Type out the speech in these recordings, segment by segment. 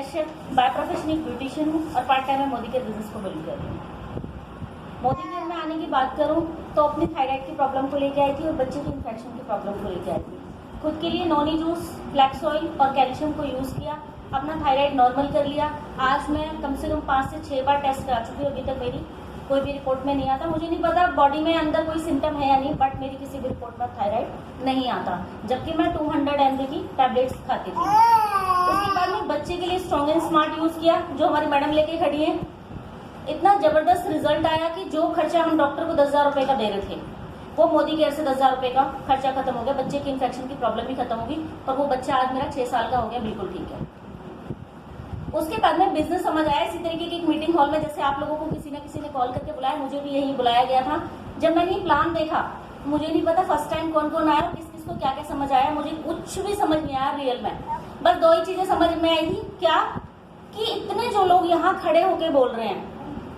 By profession एक beautician हूँ और पार्ट टाइम में मोदी केयर बिजनेस को बिल्ड कर रही हूँ। मोदी केयर में आने की बात करूँ तो अपनी थायराइड की प्रॉब्लम को लेकर आई थी और बच्चे की इन्फेक्शन की प्रॉब्लम को लेकर आई थी। खुद के लिए नॉनी जूस, फ्लैक्स ऑयल और कैल्शियम को यूज़ किया, अपना थायराइड नॉर्मल कर लिया। आज मैं कम से कम 5 से 6 बार टेस्ट करा चुकी हूँ, अभी तक मेरी कोई भी रिपोर्ट में नहीं आता। मुझे नहीं पता बॉडी में अंदर कोई सिम्टम है या नहीं, बट मेरी किसी भी रिपोर्ट में थायराइड नहीं आता, जबकि मैं 200 mg की टैबलेट्स खाती थी। उसके बाद में बच्चे के लिए स्ट्रॉन्ग एंड स्मार्ट यूज किया, जो हमारी मैडम लेके खड़ी है। इतना जबरदस्त रिजल्ट आया कि जो खर्चा हम डॉक्टर को 10,000 रुपए का दे रहे थे, वो मोदी केयर से 10,000 रुपए का खर्चा खत्म हो गया। बच्चे की इन्फेक्शन की प्रॉब्लम भी खत्म होगी और वो बच्चा आज मेरा 6 साल का हो गया, बिल्कुल ठीक है। उसके बाद में बिजनेस समझ आया इसी तरीके की एक मीटिंग हॉल में, जैसे आप लोगों को किसी न किसी ने कॉल करके बुलाया, मुझे भी यही बुलाया गया था। जब मैंने ये प्लान देखा, मुझे नहीं पता फर्स्ट टाइम कौन कौन आया, किस किस को क्या क्या समझ आया, मुझे कुछ भी समझ नहीं आया रियल में। बस 2 ही चीजें समझ में आई थी, क्या कि इतने जो लोग यहाँ खड़े होके बोल रहे हैं,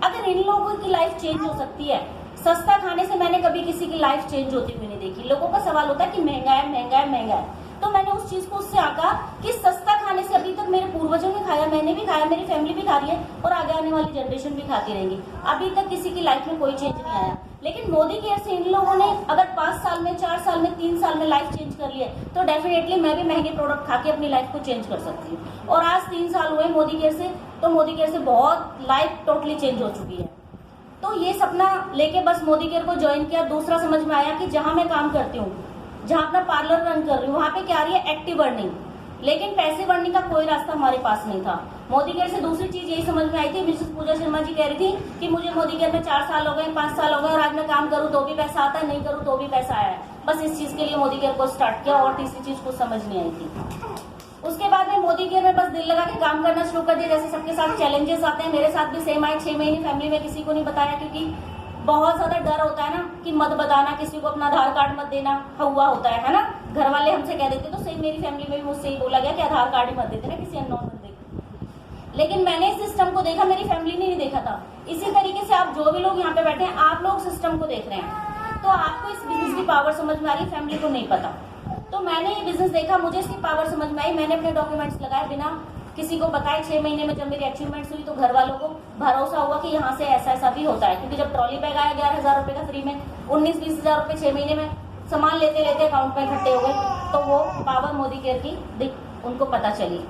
अगर इन लोगों की लाइफ चेंज हो सकती है। सस्ता खाने से मैंने कभी किसी की लाइफ चेंज होती हुई नहीं देखी। लोगों का सवाल होता है कि महंगा है महंगा है महंगा है, तो मैंने उस चीज को उससे आका कि सस्ता खाने से अभी तक मेरे पूर्वजों ने खाया, मैंने भी खाया, मेरी फैमिली भी खा रही है और आगे आने वाली जनरेशन भी खाती रहेगी। अभी तक किसी की लाइफ में कोई चेंज नहीं आया, लेकिन मोदी केयर से इन लोगों ने अगर 5 साल में, 4 साल में, 3 साल में लाइफ चेंज कर ली है, तो डेफिनेटली मैं भी महंगे प्रोडक्ट खा के अपनी लाइफ को चेंज कर सकती हूँ। और आज 3 साल हुए मोदी केयर से, तो मोदी केयर से बहुत लाइफ टोटली चेंज हो चुकी है। तो ये सपना लेके बस मोदी केयर को ज्वाइन किया। दूसरा समझ में आया कि जहां मैं काम करती हूँ, जहां अपना पार्लर रन कर रही हूँ, वहां पे क्या आ रही है एक्टिव अर्निंग, लेकिन पैसे बढ़ने का कोई रास्ता हमारे पास नहीं था। मोदी केयर से दूसरी चीज यही समझ में आई थी, मिसेस पूजा शर्मा जी कह रही थी कि मुझे मोदी केयर में 4 साल हो गए, 5 साल हो गए और आज मैं काम करूँ तो भी पैसा आता है, नहीं करूँ तो भी पैसा आया है। बस इस चीज के लिए मोदी केयर को स्टार्ट किया और तीसरी चीज कुछ समझ नहीं आई थी। उसके बाद में मोदी केयर में बस दिल लगा के काम करना शुरू कर दिया। जैसे सबके साथ चैलेंजेस आते हैं, मेरे साथ भी सेम आए। 6 महीने फैमिली में किसी को नहीं बताया, क्योंकि बहुत ज्यादा डर होता है ना कि मत बताना, किसी को अपना आधार कार्ड मत देना, हुआ होता है ना। घर वाले हमसे कह देते, तो सेम मेरी फैमिली में भी मुझसे ही बोला गया कि आधार कार्ड ही मत देते ना किसी अननोन बंदे को। लेकिन मैंने इस सिस्टम को देखा, मेरी फैमिली ने नहीं देखा था। इसी तरीके से आप जो भी लोग यहाँ पे बैठे हैं, आप लोग सिस्टम को देख रहे हैं, तो आपको इस बिजनेस की पावर समझ में आ रही है, फैमिली को नहीं पता। तो मैंने ये बिजनेस देखा, मुझे इसकी पावर समझ में आई। मैंने अपने डॉक्यूमेंट्स लगाए बिना किसी को बताए। 6 महीने में जब मेरी अचीवमेंट्स हुई तो घर वालों को भरोसा हुआ कि यहाँ से ऐसा ऐसा भी होता है, क्योंकि जब ट्रॉली बैग आया 11,000 रुपए का फ्री में, 19-20 हजार रुपए 6 महीने में सामान लेते लेते अकाउंट में इकट्ठे हो गए, तो वो पावर मोदी केयर की उनको पता चली।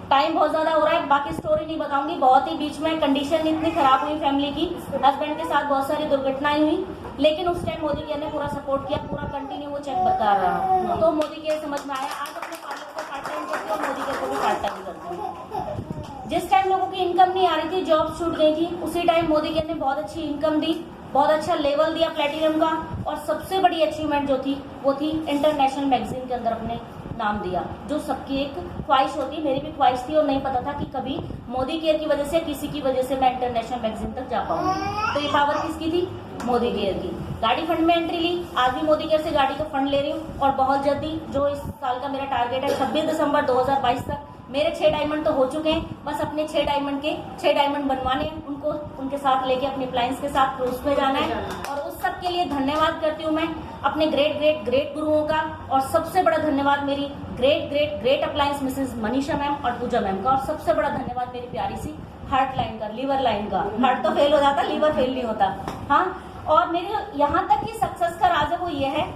टाइम बहुत ज्यादा हो रहा है, बाकी स्टोरी नहीं बताऊंगी। बहुत ही बीच में कंडीशन इतनी खराब हुई फैमिली की, हस्बैंड के साथ बहुत सारी दुर्घटनाएं हुई, लेकिन उस टाइम मोदी केयर ने पूरा सपोर्ट किया, पूरा कंटिन्यू वो चेक बरकरार रहा। तो मोदी केयर समझ में आया। आज अपने पार्लर को पार्ट टाइम करती हूँ और मोदी केयर को भी पार्ट टाइम करती हूँ। जिस टाइम लोगों की इनकम नहीं आ रही थी, जॉब छूट गई थी, उसी टाइम मोदी केयर ने बहुत अच्छी इनकम दी, बहुत अच्छा लेवल दिया प्लेटिनम का। और सबसे बड़ी अचीवमेंट जो थी वो थी इंटरनेशनल मैगजीन के अंदर अपने नाम दिया, जो सबकी एक ख्वाहिश होती, मेरी भी ख्वाहिश थी और नहीं पता था कि कभी मोदी केयर की वजह से, किसी की वजह से मैं इंटरनेशनल मैगजीन तक जा पाऊंगी। तो ये पावर किसकी थी? मोदी केयर की। गाड़ी फंड में एंट्री ली, आज भी मोदी केयर से गाड़ी का फंड ले रही हूँ और बहुत जल्दी, जो इस साल का मेरा टारगेट है 26 दिसंबर 2022 तक मेरे 6 डायमंड तो हो चुके हैं, बस अपने 6 डायमंड बनवाने हैं, उनको उनके साथ लेके अपने क्लाइंट्स के साथ क्रूज पे जाना है। और उस सब के लिए धन्यवाद करती हूँ मैं अपने ग्रेट गुरुओं का, और सबसे बड़ा धन्यवाद मेरी great appliance Mrs Manisha ma'am और पूजा मैम का, और सबसे बड़ा धन्यवाद मेरी प्यारी सी हार्ट लाइन का, लीवर लाइन का। हार्ट तो फेल हो जाता, लीवर फेल नहीं होता। हाँ, और मेरे यहाँ तक की सक्सेस का राज वो ये है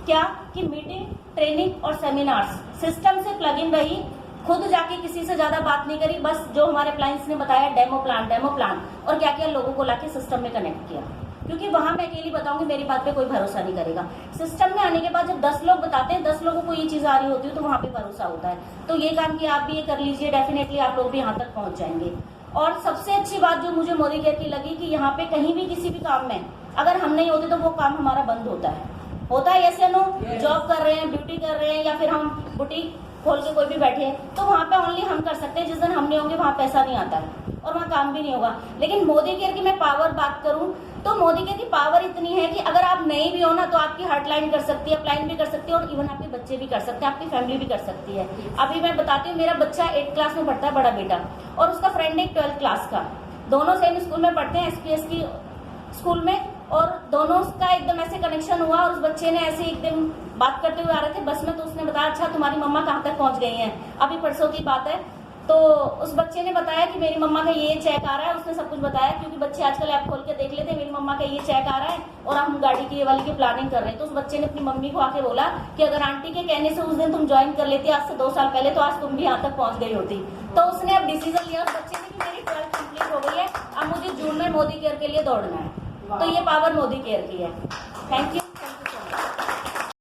क्या कि मीटिंग, ट्रेनिंग और सेमिनार्स सिस्टम से प्लग इन रही, खुद जाके किसी से ज्यादा बात नहीं करी, बस जो हमारे क्लाइंट्स ने बताया डेमो प्लान और क्या क्या लोगों को लाके सिस्टम में कनेक्ट किया। क्योंकि वहां मैं अकेली बताऊंगी, मेरी बात पे कोई भरोसा नहीं करेगा। सिस्टम में आने के बाद जब 10 लोग बताते हैं, 10 लोगों को ये चीज आ रही होती है, तो वहां पे भरोसा होता है। तो ये काम की आप भी ये कर लीजिए, डेफिनेटली आप लोग भी यहाँ तक पहुंच जाएंगे। और सबसे अच्छी बात जो मुझे मोदी केयर की लगी कि यहाँ पे कहीं भी किसी भी काम में अगर हम नहीं होते तो वो काम हमारा बंद होता है यस या नो। जॉब कर रहे हैं, ब्यूटी कर रहे हैं, या फिर हम बुटीक खोल के कोई भी बैठे हैं, तो वहाँ पे ओनली हम कर सकते हैं। जिस दिन हम नहीं होंगे वहाँ पैसा नहीं आता है और वहाँ काम भी नहीं होगा। लेकिन मोदी केयर की मैं पावर बात करूँ तो मोदी केयर की पावर इतनी है कि अगर आप नहीं भी हो ना, तो आपकी हार्टलाइन कर सकती है, अपलाइन भी कर सकती है, और इवन आपके बच्चे भी कर सकते हैं, आपकी फैमिली भी कर सकती है। अभी मैं बताती हूँ, मेरा बच्चा 8th क्लास में पढ़ता है, बड़ा बेटा, और उसका फ्रेंड है 12th क्लास का। दोनों सेम स्कूल में पढ़ते हैं, SPS की स्कूल में, और दोनों का एकदम ऐसे कनेक्शन हुआ। और उस बच्चे ने ऐसे एकदम बात करते हुए आ रहे थे बस में, तो उसने बताया अच्छा तुम्हारी मम्मा कहाँ तक पहुंच गई हैं, अभी परसों की बात है। तो उस बच्चे ने बताया कि मेरी मम्मा का ये चेक आ रहा है, उसने सब कुछ बताया, क्योंकि बच्चे आजकल ऐप खोल के देख लेते हैं मेरी मम्मा का ये चेक आ रहा है और हम गाड़ी की ये वाली की प्लानिंग कर रहे हैं। तो उस बच्चे ने अपनी मम्मी को आके बोला कि अगर आंटी के कहने से उस दिन तुम ज्वाइन कर लेती आज से 2 साल पहले, तो आज तुम भी यहाँ तक पहुंच गई होती। तो उसने अब डिसीजन लिया उस बच्चे ने कि मेरी 12th कंप्लीट हो गई है, अब मुझे जून में मोदी केयर के लिए दौड़ना है। तो ये पावर मोदी केयर की है। Thank you.